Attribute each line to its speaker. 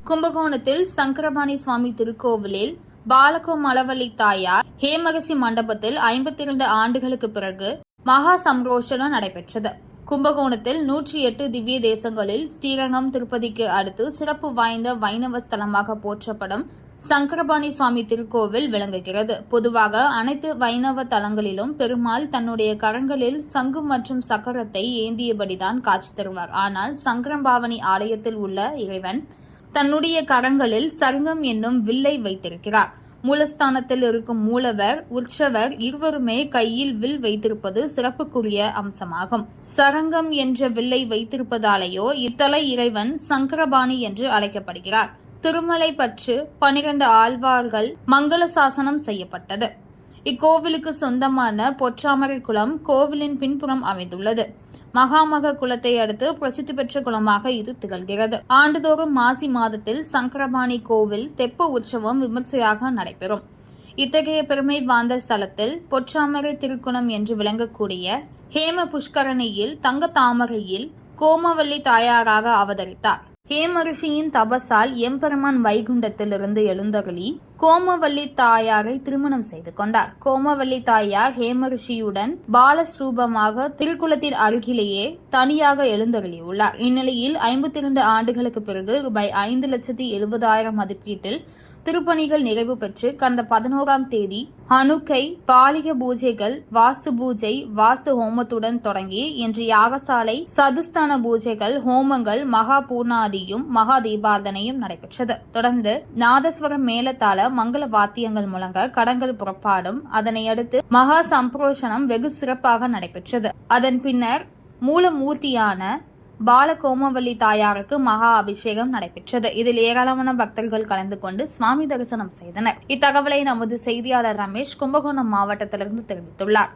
Speaker 1: கும்பகோணத்தில் சங்கரபாணி சுவாமி திருக்கோவிலில் பாலகோமலவள்ளி தாயார் ஹேமகசி மண்டபத்தில் 52 ஆண்டுகளுக்கு பிறகு மகா சம்ரோஷணம் நடைபெற்றது. கும்பகோணத்தில் 108 திவ்ய தேசங்களில் ஸ்ரீரங்கம் திருப்பதிக்கு அடுத்து சிறப்பு வாய்ந்த வைணவ ஸ்தலமாக போற்றப்படும் சங்கரபாணி சுவாமி திருக்கோவில் விளங்குகிறது. பொதுவாக அனைத்து வைணவ தலங்களிலும் பெருமாள் தன்னுடைய கரங்களில் சங்கு மற்றும் சக்கரத்தை ஏந்தியபடிதான் காட்சி தருவார். ஆனால் சங்கரபாணி ஆலயத்தில் உள்ள இறைவன் தன்னுடைய கரங்களில் சர்ங்கம் என்னும் வில்லை வைத்திருக்கிறார். மூலஸ்தானத்தில் இருக்கும் மூலவர், உற்சவர் இருவருமே கையில் வில் வைத்திருப்பது சிறப்புக்குரிய அம்சமாகும். சரங்கம் என்ற வில்லை வைத்திருப்பதாலேயோ இத்தல இறைவன் சங்கரபாணி என்று அழைக்கப்படுகிறார். திருமலை பற்று 12 ஆழ்வார்கள் மங்கள சாசனம் செய்யப்பட்டது. இக்கோவிலுக்கு சொந்தமான பொற்றாமரை குளம் கோவிலின் பின்புறம் அமைந்துள்ளது. மகாமக குளத்தை அடுத்து பிரசித்தி பெற்ற குளமாக இது திகழ்கிறது. ஆண்டுதோறும் மாசி மாதத்தில் சங்கரபாணி கோவில் தெப்ப உற்சவம் விமர்சையாக நடைபெறும். இத்தகைய பெருமை வாய்ந்த ஸ்தலத்தில் பொற்றாமரை திருக்குளம் என்று விளங்கக்கூடிய ஹேம புஷ்கரணியில் தங்க தாமரையில் கோமவல்லி தாயாராக அவதரித்தார். ஹேமரிஷியின் தபசால் எம்பெருமான் வைகுண்டத்திலிருந்து எழுந்தருளி கோமவல்லி தாயாரை திருமணம் செய்து கொண்டார். கோமவல்லி தாயார் ஹேமரிஷியுடன் பாலஸ்ரூபமாக திருக்குளத்தின் அருகிலேயே தனியாக எழுந்தருளியுள்ளார். இந்நிலையில் 52 ஆண்டுகளுக்கு பிறகு ரூபாய் 5,70,000 மதிப்பீட்டில் திருப்பணிகள் நிறைவு பெற்று கடந்த 11ஆம் தேதி ஹனுக்கை பாலிக பூஜைகள், வாஸ்து பூஜை, வாஸ்து ஹோமத்துடன் தொடங்கி இன்று யாகசாலை, சதுஸ்தான பூஜைகள், ஹோமங்கள், மகா பூர்ணாதியும் மகா தீபாரதனையும் நடைபெற்றது. தொடர்ந்து நாதஸ்வரம் மேளதாள மங்கள வாத்தியங்கள் முழங்க கடங்கள் புறப்பாடும். அதனை அடுத்து மகா சம்பரோஷணம் வெகு சிறப்பாக நடைபெற்றது. அதன் பின்னர் மூலமூர்த்தியான பாலகோமவல்லி தாயாருக்கு மகா அபிஷேகம் நடைபெற்றது. இதில் ஏராளமான பக்தர்கள் கலந்து கொண்டு சுவாமி தரிசனம் செய்தனர். இத்தகவலை நமது செய்தியாளர் ரமேஷ் கும்பகோணம் மாவட்டத்திலிருந்து தெரிவித்துள்ளார்.